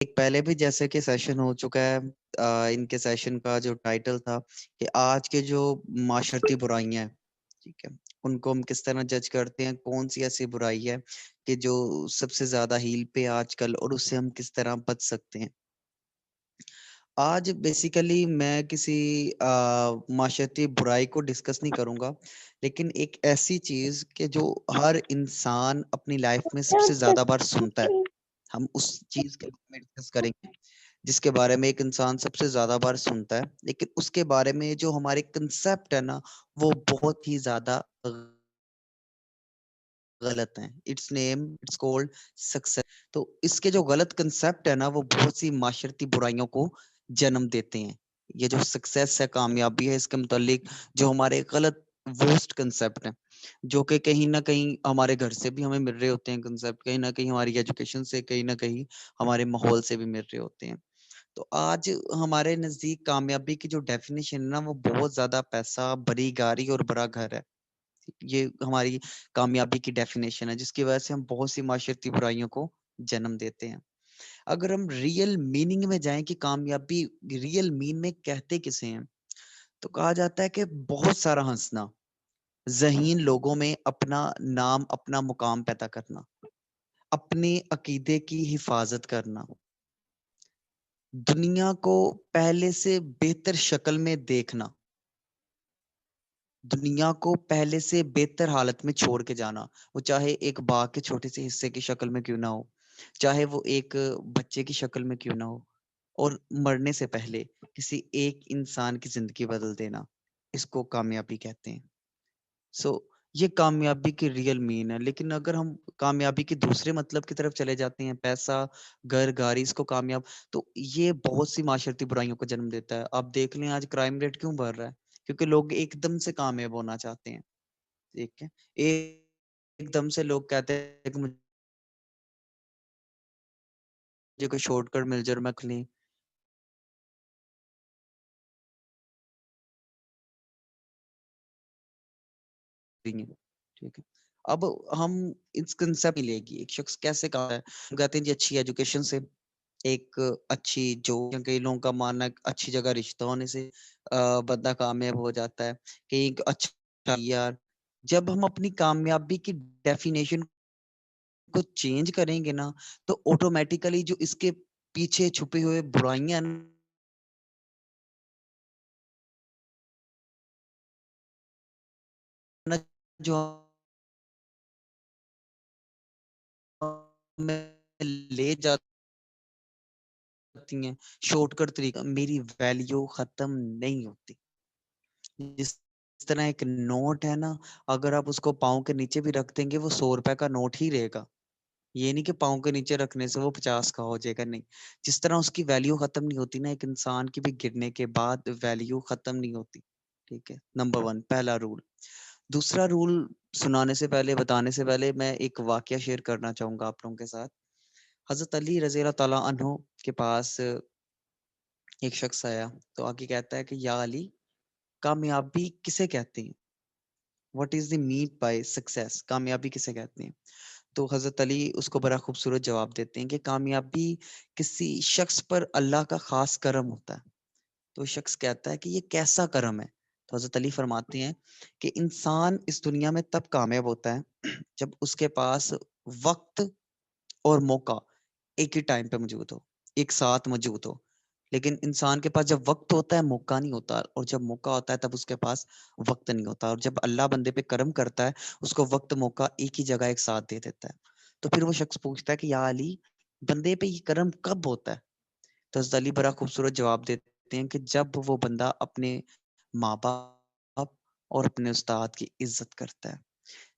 ایک پہلے بھی جیسے کہ سیشن ہو چکا ہے، ان کے سیشن کا جو ٹائٹل تھا کہ آج کے جو معاشرتی برائیاں ہیں، ٹھیک ہے، ان کو ہم کس طرح جج کرتے ہیں، کون سی ایسی برائی ہے کہ جو سب سے زیادہ ہیل پہ آج کل، اور اس سے ہم کس طرح بچ سکتے ہیں۔ آج بیسیکلی میں کسی معاشرتی برائی کو ڈسکس نہیں کروں گا، لیکن ایک ایسی چیز کہ جو ہر انسان اپنی لائف میں سب سے زیادہ بار سنتا ہے، ہم اس چیز کے بارے میں ڈسکس کریں گے جس کے بارے میں ایک انسان سب سے زیادہ بار سنتا ہے، لیکن اس کے بارے میں جو ہمارے کنسپٹ ہے نا، وہ بہت ہی زیادہ غلط ہیں۔ Its name it's called success. تو اس کے جو غلط کنسپٹ ہے نا، وہ بہت سی معاشرتی برائیوں کو جنم دیتے ہیں۔ یہ جو سکسیس ہے، کامیابی ہے، اس کے متعلق جو ہمارے غلط ورسٹ کنسپٹ ہیں، جو کہ کہیں نہ کہیں ہمارے گھر سے بھی ہمیں مل رہے ہوتے ہیں کنسپٹ، کہیں نہ کہیں ہماری ایجوکیشن سے، کہیں نہ کہیں ہمارے ماحول سے بھی مل رہے ہوتے ہیں۔ تو آج ہمارے نزدیک کامیابی کی جو ڈیفینیشن ہے نا، وہ بہت زیادہ پیسہ، بڑی گاڑی اور بڑا گھر ہے۔ یہ ہماری کامیابی کی ڈیفینیشن ہے، جس کی وجہ سے ہم بہت سی معاشرتی برائیوں کو جنم دیتے ہیں۔ اگر ہم ریئل میننگ میں جائیں کہ کامیابی ریئل مین میں کہتے کسے ہیں، تو کہا جاتا ہے کہ بہت سارا ہنسنا، ذہین لوگوں میں اپنا نام، اپنا مقام پیدا کرنا، اپنے عقیدے کی حفاظت کرنا، دنیا کو پہلے سے بہتر شکل میں دیکھنا، دنیا کو پہلے سے بہتر حالت میں چھوڑ کے جانا، وہ چاہے ایک باغ کے چھوٹے سے حصے کی شکل میں کیوں نہ ہو، چاہے وہ ایک بچے کی شکل میں کیوں نہ ہو، اور مرنے سے پہلے کسی ایک انسان کی زندگی بدل دینا، اس کو کامیابی کہتے ہیں۔ سو یہ کامیابی کی ریئل مین ہے۔ لیکن اگر ہم کامیابی کے دوسرے مطلب کی طرف چلے جاتے ہیں، پیسہ، گھر گاڑی، اس کو کامیاب، تو یہ بہت سی معاشرتی برائیوں کو جنم دیتا ہے۔ آپ دیکھ لیں آج کرائم ریٹ کیوں بڑھ رہا ہے، کیونکہ لوگ ایک دم سے کامیاب ہونا چاہتے ہیں۔ ٹھیک ہے، ایک دم سے لوگ کہتے ہیں کہ مجھے کوئی شارٹ کٹ مل جائے اور میں کلین، ٹھیک ہے۔ اب ہم اس کنسپٹ لے گی ایک شخص کیسے کہا ہے، ہم کہتے ہیں جی اچھی ایجوکیشن سے، ایک اچھی جو کئی لوگوں کا ماننا ہے اچھی جگہ رشتہ ہونے سے بندہ کامیاب ہو جاتا ہے، کہ ایک اچھا یار۔ جب ہم اپنی کامیابی کی ڈیفینیشن کو چینج کریں گے نا، تو آٹومیٹیکلی جو اس کے پیچھے چھپے ہوئے برائیاں ہیں نا، جو ہمیں لے جاتی ہیں شارٹ کٹ طریقہ، میری ویلیو ختم نہیں ہوتی۔ جس طرح ایک نوٹ ہے نا، اگر آپ اس کو پاؤں کے نیچے بھی رکھ دیں گے، وہ 100 روپے کا نوٹ ہی رہے گا۔ یہ نہیں کہ پاؤں کے نیچے رکھنے سے وہ 50 کا ہو جائے گا، نہیں۔ جس طرح اس کی ویلیو ختم نہیں ہوتی نا، ایک انسان کی بھی گرنے کے بعد ویلیو ختم نہیں ہوتی۔ ٹھیک ہے، نمبر 1 پہلا رول۔ دوسرا رول سنانے سے پہلے، بتانے سے پہلے، میں ایک واقعہ شیئر کرنا چاہوں گا آپ لوگوں کے ساتھ۔ حضرت علی رضی اللہ تعالیٰ عنہ کے پاس ایک شخص آیا، تو آگے کہتا ہے کہ یا علی، کامیابی کسے کہتے ہیں؟ What is the meant by success? کامیابی کسے کہتے ہیں؟ تو حضرت علی اس کو بڑا خوبصورت جواب دیتے ہیں کہ کامیابی کسی شخص پر اللہ کا خاص کرم ہوتا ہے۔ تو شخص کہتا ہے کہ یہ کیسا کرم ہے؟ تو حضرت علی فرماتے ہیں کہ انسان اس دنیا میں تب کامیاب ہوتا ہے جب اس کے پاس وقت اور موقع ایک ہی ٹائم پہ موجود ہو، ایک ساتھ موجود ہو۔ لیکن انسان کے پاس جب وقت ہوتا ہے، موقع نہیں ہوتا، اور جب موقع ہوتا ہے تب اس کے پاس وقت نہیں ہوتا۔ اور جب اللہ بندے پہ کرم کرتا ہے، اس کو وقت موقع ایک ہی جگہ ایک ساتھ دے دیتا ہے۔ تو پھر وہ شخص پوچھتا ہے کہ یا علی، بندے پہ یہ کرم کب ہوتا ہے؟ تو حضرت علی بڑا خوبصورت جواب دیتے ہیں کہ جب وہ بندہ اپنے ماں باپ اور اپنے استاد کی عزت کرتا ہے۔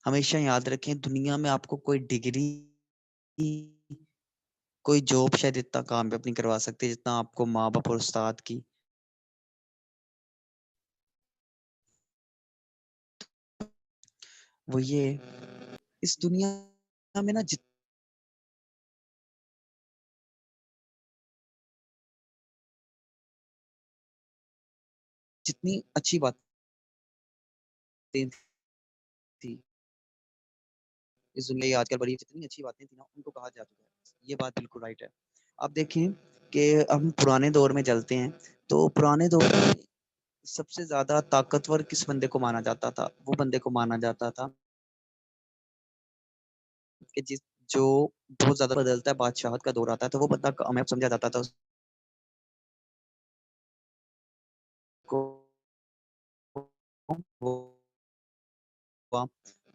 ہمیشہ یاد رکھیں، دنیا میں آپ کو کوئی ڈگری، کوئی جاب شاید اتنا کامیاب نہیں کروا سکتے جتنا آپ کو ماں باپ اور استاد کی وہ یہ اس دنیا میں نا جتنی اچھی باتیں تھی اس دنیا، یہ آج کل بڑی جتنی اچھی باتیں تھی نا، ان کو کہا جا چکا ہے۔ یہ بات بالکل رائٹ ہے۔ آپ دیکھیں کہ ہم پرانے دور میں چلتے ہیں تو پرانے دور میں سب سے زیادہ طاقتور کس بندے کو مانا جاتا تھا؟ وہ بندے کو مانا جاتا تھا کہ جو بہت زیادہ بدلتا ہے، بادشاہت کا دور آتا ہے تو وہ بندہ کامیاب سمجھا جاتا تھا اس کو،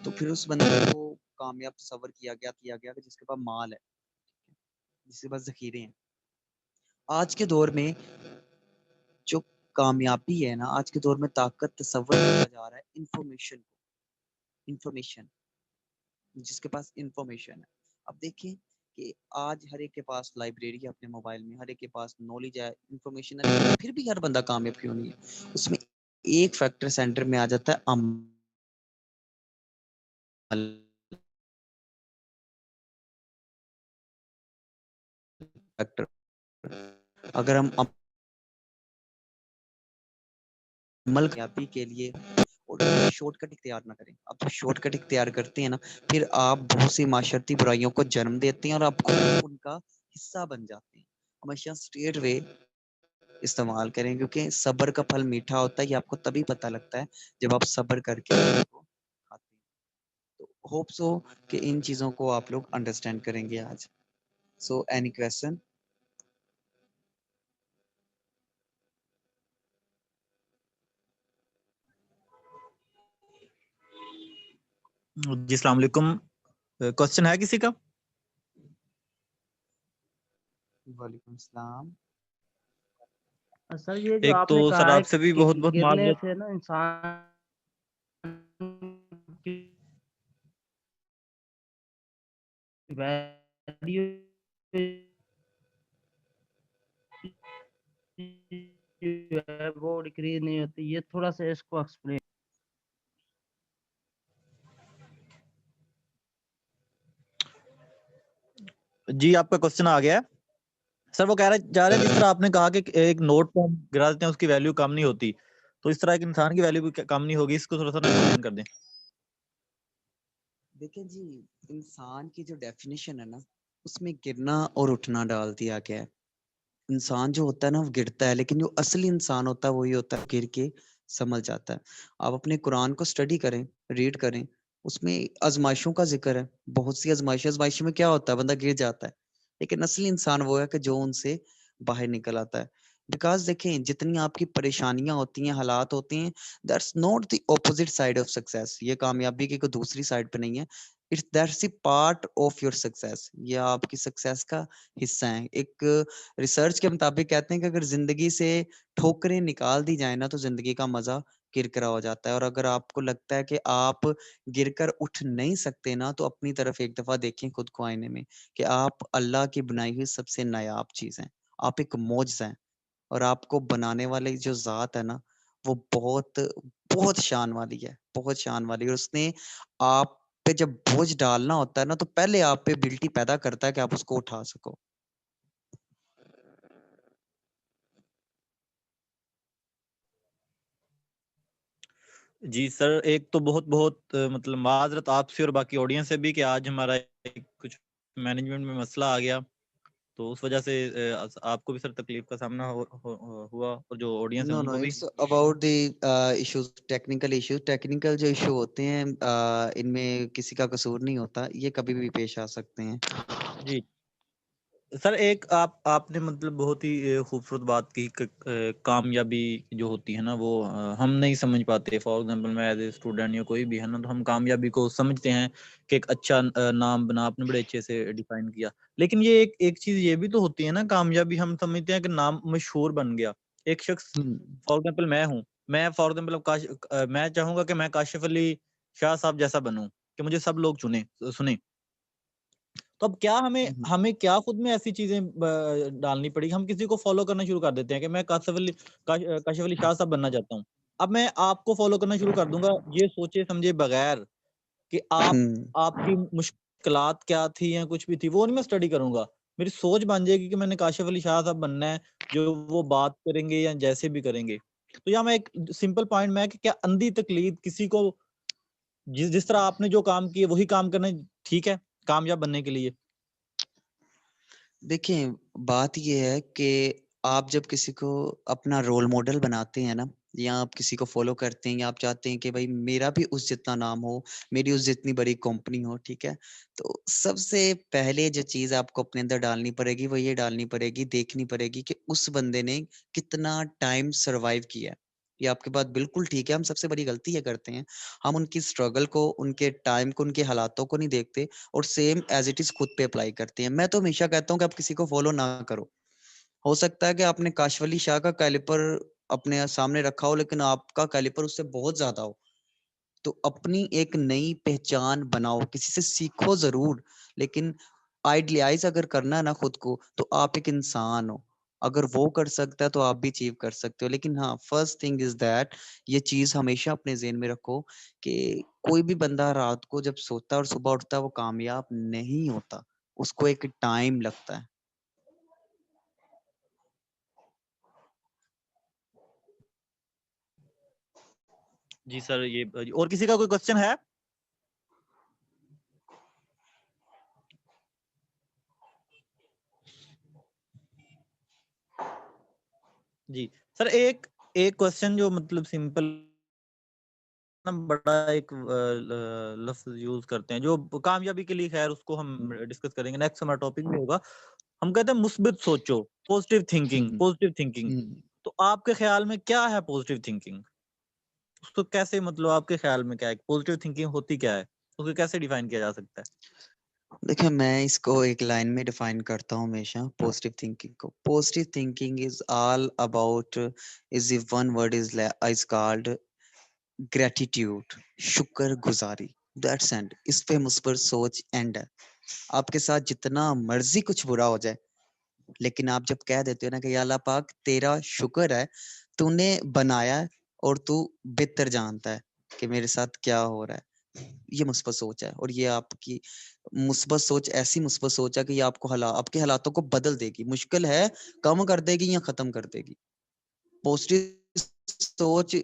تو پھر اس بندے کو کامیاب تصور کیا گیا کہ جس کے پاس مال ہے، جس کے پاس ذخیرے ہیں۔ آج کے دور میں جو کامیابی ہے نا، آج کے دور میں طاقت تصور کیا جا رہا ہے انفارمیشن، جس کے پاس انفارمیشن ہے۔ اب دیکھیں کہ آج ہر ایک کے پاس لائبریری ہے اپنے موبائل میں، ہر ایک کے پاس نالج ہے، انفارمیشن ہے، پھر بھی ہر بندہ کامیاب کیوں نہیں ہے؟ اس میں ایک فیکٹر سینٹر میں آ جاتا ہے، عمل فیکٹر۔ اگر ہم عمل کامیابی کے لیے شارٹ کٹ اختیار نہ کریں، اب شارٹ کٹ اختیار کرتے ہیں نا، پھر آپ بہت سی معاشرتی برائیوں کو جنم دیتے ہیں اور آپ کو ان کا حصہ بن جاتے ہیں۔ ہمیشہ اسٹریٹ وے استعمال کریں، کیونکہ صبر کا پھل میٹھا ہوتا ہے، یہ آپ کو تبھی پتہ لگتا ہے جب آپ صبر کر کے کھاتے ہیں۔ تو ہوپ سو کہ ان چیزوں کو آپ لوگ انڈرسٹینڈ کریں گے آج۔ So any question? جی السلام علیکم، کوشچن ہے کسی کا؟ وعلیکم السلام۔ سر یہ جو ایک آپ تو نے سر کہا ہے آپ سے بھی کہ بہت بہت گرنے معذرت۔ سے نا انسان کی value جو ہے وہ ڈکریز نہیں ہوتی، یہ تھوڑا سا اس کو ایکسپلین۔ جی آپ کا کوشچن آ گیا ہے سر، وہ کہہ رہے جا رہے ہیں جس طرح آپ نے کہا کہ ایک نوٹ کو ہم گرا دیتے ہیں اس کی ویلیو کم نہیں ہوتی، تو اس طرح ایک انسان کی ویلیو بھی کم نہیں ہوگی، اس کو تھوڑا سا ایکسپلین کر دیں۔ دیکھیں جی، انسان کی جو ڈیفینیشن ہے نا، اس میں گرنا اور اٹھنا ڈال دیا گیا ہے۔ انسان جو ہوتا ہے نا وہ گرتا ہے، لیکن جو اصلی انسان ہوتا ہے وہی ہوتا ہے گر کے سنبھل جاتا ہے۔ آپ اپنے قرآن کو اسٹڈی کریں، ریڈ کریں، اس میں آزمائشوں کا ذکر ہے، بہت سی آزمائشوں میں کیا ہوتا ہے؟ بندہ گر جاتا ہے، لیکن اصلی انسان وہ ہے کہ جو ان سے باہر نکل آتا ہے۔ بیکاز دیکھیں جتنی آپ کی پریشانیاں ہوتی ہیں، حالات ہوتے ہیں، that's not the opposite side of success, یہ کامیابی کی کوئی دوسری سائڈ پہ نہیں ہے، it's that's the part of your success, یہ آپ کی سکسیس کا حصہ ہیں۔ ایک ریسرچ کے مطابق کہتے ہیں کہ اگر زندگی سے ٹھوکریں نکال دی جائیں نا تو زندگی کا مزہ کرکرا ہو جاتا ہے، اور اگر آپ کو لگتا ہے کہ آپ گر کر اٹھ نہیں سکتے نا تو اپنی طرف ایک دفعہ دیکھیں خود کو آئینے میں کہ آپ اللہ کی بنائی ہوئی سب سے نایاب چیز ہیں، آپ ایک معجزہ ہیں، اور آپ کو بنانے والے جو ذات ہے نا وہ بہت بہت شان والی ہے، بہت شان والی، اور اس نے آپ پہ جب بوجھ ڈالنا ہوتا ہے نا تو پہلے آپ پہ ابلٹی پیدا کرتا ہے کہ آپ اس کو اٹھا سکو۔ جی سر، ایک تو بہت بہت مطلب معذرت آپ سے اور باقی آڈینس سے بھی کہ آج ہمارا کچھ مینجمنٹ میں مسئلہ آ گیا، تو اس وجہ سے آپ کو بھی سر تکلیف کا سامنا ہوا، اور جو آڈینس ہے نو ان نو کو بھی۔ It's about the issues, technical جو ایشو ہوتے ہیں ان میں کسی کا قصور نہیں ہوتا، یہ کبھی بھی پیش آ سکتے ہیں۔ جی سر، ایک آپ نے مطلب بہت ہی خوبصورت بات کی کہ کامیابی جو ہوتی ہے نا وہ ہم نہیں سمجھ پاتے۔ فار ایگزامپل میں ایز اے اسٹوڈنٹ یا کوئی بھی ہے نا، تو ہم کامیابی کو سمجھتے ہیں کہ ایک اچھا نام بنا، آپ نے بڑے اچھے سے ڈیفائن کیا، لیکن یہ ایک چیز یہ بھی تو ہوتی ہے نا، کامیابی ہم سمجھتے ہیں کہ نام مشہور بن گیا ایک شخص۔ فار ایگزامپل میں ہوں، میں فار ایگزامپل میں چاہوں گا کہ میں کاشف علی شاہ صاحب جیسا بنوں، کہ مجھے سب لوگ سنیں، تو اب کیا ہمیں کیا خود میں ایسی چیزیں ڈالنی پڑی؟ ہم کسی کو فالو کرنا شروع کر دیتے ہیں کہ میں کاشف علی شاہ صاحب بننا چاہتا ہوں، اب میں آپ کو فالو کرنا شروع کر دوں گا یہ سوچے سمجھے بغیر کہ آپ کی مشکلات کیا تھی یا کچھ بھی تھی، وہ نہیں میں اسٹڈی کروں گا، میری سوچ بن جائے گی کہ میں نے کاشف علی شاہ صاحب بننا ہے، جو وہ بات کریں گے یا جیسے بھی کریں گے۔ تو یہاں میں ایک سمپل پوائنٹ میں کہ کیا اندھی تقلید کسی کو جس طرح آپ نے جو کام کیے وہی کام کرنا ٹھیک ہے کامیاب بننے کے لیے؟ دیکھیں بات یہ ہے کہ آپ جب کسی کو اپنا رول ماڈل بناتے ہیں نا، یا آپ کسی کو فالو کرتے ہیں، یا آپ چاہتے ہیں کہ بھائی میرا بھی اس جتنا نام ہو، میری اس جتنی بڑی کمپنی ہو، ٹھیک ہے، تو سب سے پہلے جو چیز آپ کو اپنے اندر ڈالنی پڑے گی وہ یہ ڈالنی پڑے گی، دیکھنی پڑے گی کہ اس بندے نے کتنا ٹائم سروائیو کیا ہے۔ یہ آپ کی بات بالکل ٹھیک ہے، ہم سب سے بڑی غلطی یہ کرتے ہیں، ہم ان کی اسٹرگل کو، ان کے ٹائم کو، ان کے حالاتوں کو نہیں دیکھتے اور سیم ایز اٹ از خود پہ اپلائی کرتے ہیں۔ میں تو ہمیشہ کہتا ہوں کہ آپ کسی کو فالو نہ کرو۔ ہو سکتا ہے کہ آپ نے کاشف علی شاہ کا کیلیپر اپنے سامنے رکھا ہو، لیکن آپ کا کیلیپر اس سے بہت زیادہ ہو، تو اپنی ایک نئی پہچان بناؤ، کسی سے سیکھو ضرور، لیکن آئیڈیلائز اگر کرنا ہے نا خود کو، تو آپ ایک انسان ہو، اگر وہ کر سکتا ہے تو آپ بھی اچیو کر سکتے ہو۔ لیکن ہاں، فرسٹ تھنگ از دیٹ، یہ چیز ہمیشہ اپنے ذہن میں رکھو کہ کوئی بھی بندہ رات کو جب سوتا ہے اور صبح اٹھتا ہے وہ کامیاب نہیں ہوتا، اس کو ایک ٹائم لگتا ہے۔ جی سر، یہ اور کسی کا کوئی کوشچن ہے؟ جی سر، ایک کوشچن جو مطلب سمپل بڑا ایک لفظ یوز کرتے ہیں جو کامیابی کے لیے، خیر اس کو ہم ڈسکس کریں گے، نیکسٹ ہمارا ٹاپک بھی ہوگا۔ ہم کہتے ہیں مثبت سوچو، پوزیٹیو تھنکنگ، تو آپ کے خیال میں کیا ہے پوزیٹیو تھنکنگ؟ اس کو کیسے، مطلب آپ کے خیال میں کیا ہے پوزیٹیو تھنکنگ ہوتی کیا ہے، اس کو کیسے ڈیفائن کیا جا سکتا ہے؟ دیکھیں میں اس کو ایک لائن میں ڈیفائن کرتا ہوں ہمیشہ پوزیٹیو تھنکنگ کو۔ Positive thinking is all about, is the one word is called gratitude, شکر گزاری، دیٹس اینڈ۔ اس پہ مثبت سوچ اینڈ ہے۔ آپ کے ساتھ جتنا مرضی کچھ برا ہو جائے، لیکن آپ جب کہہ دیتے ہو نا کہ یا اللہ پاک تیرا شکر ہے، تو نے بنایا ہے اور تو بہتر جانتا ہے کہ میرے ساتھ کیا ہو رہا ہے، یہ مثبت سوچ ہے۔ اور یہ آپ کی مثبت سوچ ایسی مثبت سوچ ہے کہ یہ آپ کو آپ کے حالاتوں کو بدل دے گی، مشکل ہے کم کر دے گی یا ختم کر دے گی۔ پوزیٹیو سوچ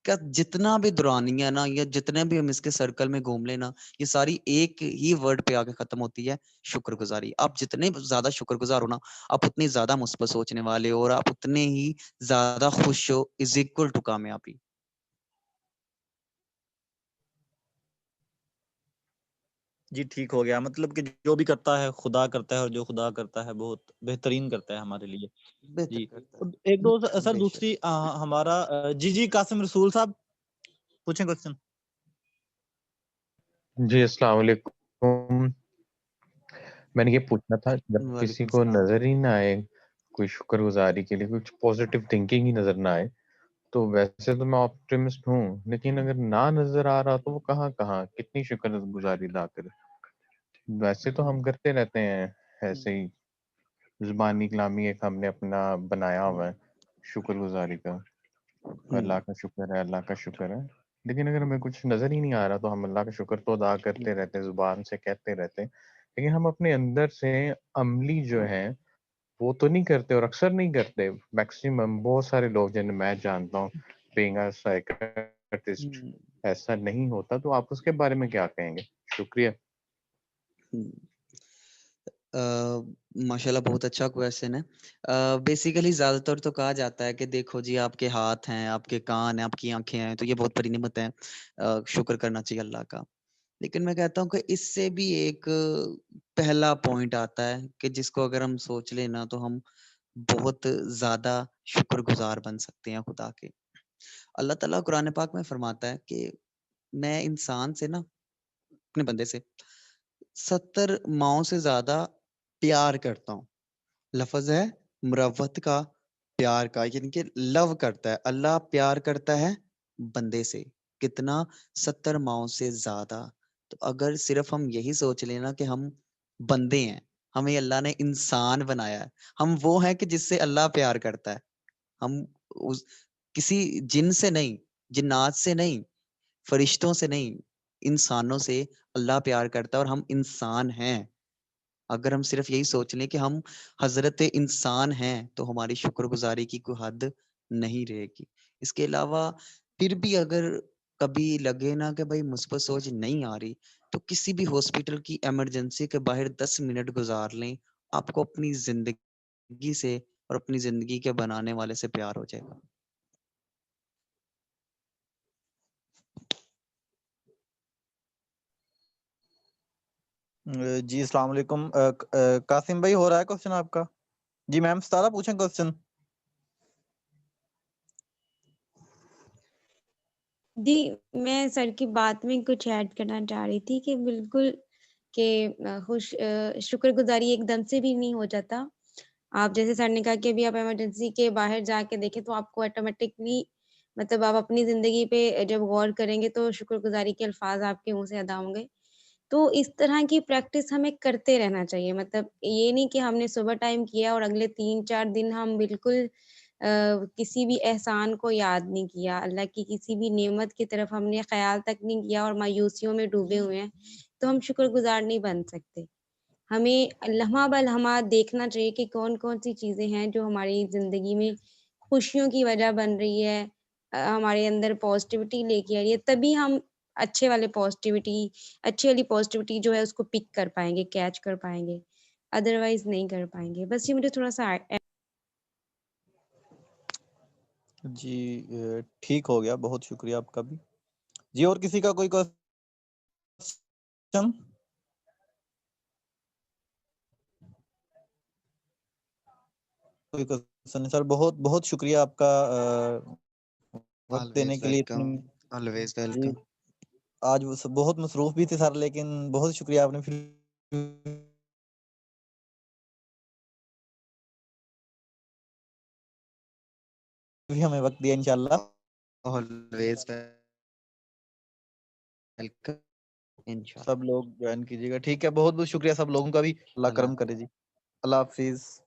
کا جتنا بھی دورانی ہے نا، یا جتنے بھی ہم اس کے سرکل میں گھوم لینا، یہ ساری ایک ہی ورڈ پہ آ کے ختم ہوتی ہے، شکر گزاری۔ آپ جتنے زیادہ شکر گزار ہو نا، آپ اتنی زیادہ مثبت سوچنے والے ہو، اور آپ اتنے ہی زیادہ خوش ہو، از اکول ٹو کامیابی۔ جی ٹھیک ہو گیا، مطلب کہ جو بھی کرتا ہے خدا کرتا ہے، اور جو خدا کرتا ہے بہت بہترین کرتا ہے ہمارے لیے۔ بہتر جی کرتا ایک دو ہے، سر، بے شک۔ دوسری ہمارا جی قاسم رسول صاحب پوچھیں کوشچن۔ جی السلام علیکم۔ میں نے یہ پوچھنا تھا، جب وعلیکم کسی کو السلام۔ نظر ہی نہ آئے کوئی شکر گزاری کے لیے، کچھ پوزیٹیو تھنکنگ ہی نظر نہ آئے، تو ویسے تو میں آپٹیمسٹ ہوں، لیکن اگر نہ نظر آ رہا تو وہ کہاں کتنی شکر گزاری ادا کرے؟ ویسے تو ہم کرتے رہتے ہیں ایسے ہی، زبانی کلامی ایک ہم نے اپنا بنایا ہوا ہے شکر گزاری کا، اللہ کا شکر ہے، اللہ کا شکر ہے، لیکن اگر ہمیں کچھ نظر ہی نہیں آ رہا تو ہم اللہ کا شکر تو ادا کرتے رہتے ہیں، زبان سے کہتے رہتے ہیں، لیکن ہم اپنے اندر سے عملی جو ہے وہ تو نہیں کرتے، اور اکثر نہیں کرتے۔ میکسیمم بہت سارے لوگ جنہیں میں جانتا ہوں، بینگ اے سائیکٹرسٹ، ایسا نہیں ہوتا، تو آپ اس کے بارے میں کیا کہیں گے؟ شکریہ۔ ماشاء اللہ بہت اچھا کویشچن ہے۔ بیسیکلی زیادہ تر تو کہا جاتا ہے کہ دیکھو جی، آپ کے ہاتھ ہیں، آپ کے کان ہیں، آپ کی آنکھیں ہیں، تو یہ بہت بڑی نعمت ہے، شکر کرنا چاہیے اللہ کا۔ لیکن میں کہتا ہوں کہ اس سے بھی ایک پہلا پوائنٹ آتا ہے کہ جس کو اگر ہم سوچ لیں نا، تو ہم بہت زیادہ شکر گزار بن سکتے ہیں خدا کے۔ اللہ تعالیٰ قرآن پاک میں فرماتا ہے کہ میں انسان سے نا، اپنے بندے سے 70 ماؤں سے زیادہ پیار کرتا ہوں۔ لفظ ہے مروت کا، پیار کا، یعنی کہ لو کرتا ہے اللہ، پیار کرتا ہے بندے سے کتنا؟ 70 ماؤں سے زیادہ۔ تو اگر صرف ہم یہی سوچ لینا کہ ہم بندے ہیں، ہمیں اللہ نے انسان بنایا ہے، ہم وہ ہیں کہ جس سے اللہ پیار کرتا ہے، ہم کسی جن سے نہیں، جنات سے نہیں، فرشتوں سے نہیں، انسانوں سے اللہ پیار کرتا ہے، اور ہم انسان ہیں۔ اگر ہم صرف یہی سوچ لیں کہ ہم حضرت انسان ہیں، تو ہماری شکر گزاری کی کوئی حد نہیں رہے گی۔ اس کے علاوہ پھر بھی اگر کبھی لگے نا کہ بھائی مثبت سوچ نہیں آ رہی، تو کسی بھی ہاسپٹل کی ایمرجنسی کے باہر 10 منٹ گزار لیں، آپ کو اپنی زندگی سے اور اپنی زندگی کے بنانے والے سے پیار ہو جائے گا. جی السلام علیکم. قاسم بھائی ہو رہا ہے کوشچن آپ کا؟ جی میم ستارہ پوچھیں کوشچن. جی میں سر کی بات میں کچھ ایڈ کرنا چاہ رہی تھی کہ بالکل کہ شکر گزاری ایک دم سے بھی نہیں ہو جاتا. آپ جیسے سر نے کہا کہ ابھی آپ ایمرجنسی کے باہر جا کے دیکھیں تو آپ کو آٹومیٹکلی مطلب آپ اپنی زندگی پہ جب غور کریں گے تو شکر گزاری کے الفاظ آپ کے منہ سے ادا ہوں گے. تو اس طرح کی پریکٹس ہمیں کرتے رہنا چاہیے. مطلب یہ نہیں کہ ہم نے صبح ٹائم کیا اور اگلے 3-4 دن ہم بالکل کسی بھی احسان کو یاد نہیں کیا, اللہ کی کسی بھی نعمت کی طرف ہم نے خیال تک نہیں کیا اور مایوسیوں میں ڈوبے ہوئے ہیں, تو ہم شکر گزار نہیں بن سکتے. ہمیں لمحہ بلمحہ دیکھنا چاہیے کہ کون کون سی چیزیں ہیں جو ہماری زندگی میں خوشیوں کی وجہ بن رہی ہے, ہمارے اندر پازیٹیوٹی لے کے آ رہی ہے, تبھی ہم اچھی والی پازیٹیوٹی جو ہے اس کو پک کر پائیں گے, کیچ کر پائیں گے, ادروائز نہیں کر پائیں گے. بس یہ مجھے تھوڑا سا جی ٹھیک ہو گیا, بہت شکریہ آپ کا بھی. جی اور کسی کا کوئی کوشچن؟ کوئی کوشچن سر؟ بہت بہت شکریہ آپ کا وقت دینے کے لیے. آلویز جی ویلکم. آج بہت مصروف بھی تھے سر, لیکن بہت شکریہ آپ نے پھر بھی ہمیں وقت دیا. انشاءاللہ آلویز ویلکم. انشاءاللہ سب لوگ جوائن کیجیے گا. ٹھیک ہے, بہت بہت شکریہ سب لوگوں کا بھی. اللہ کرم کرے جی. اللہ حافظ.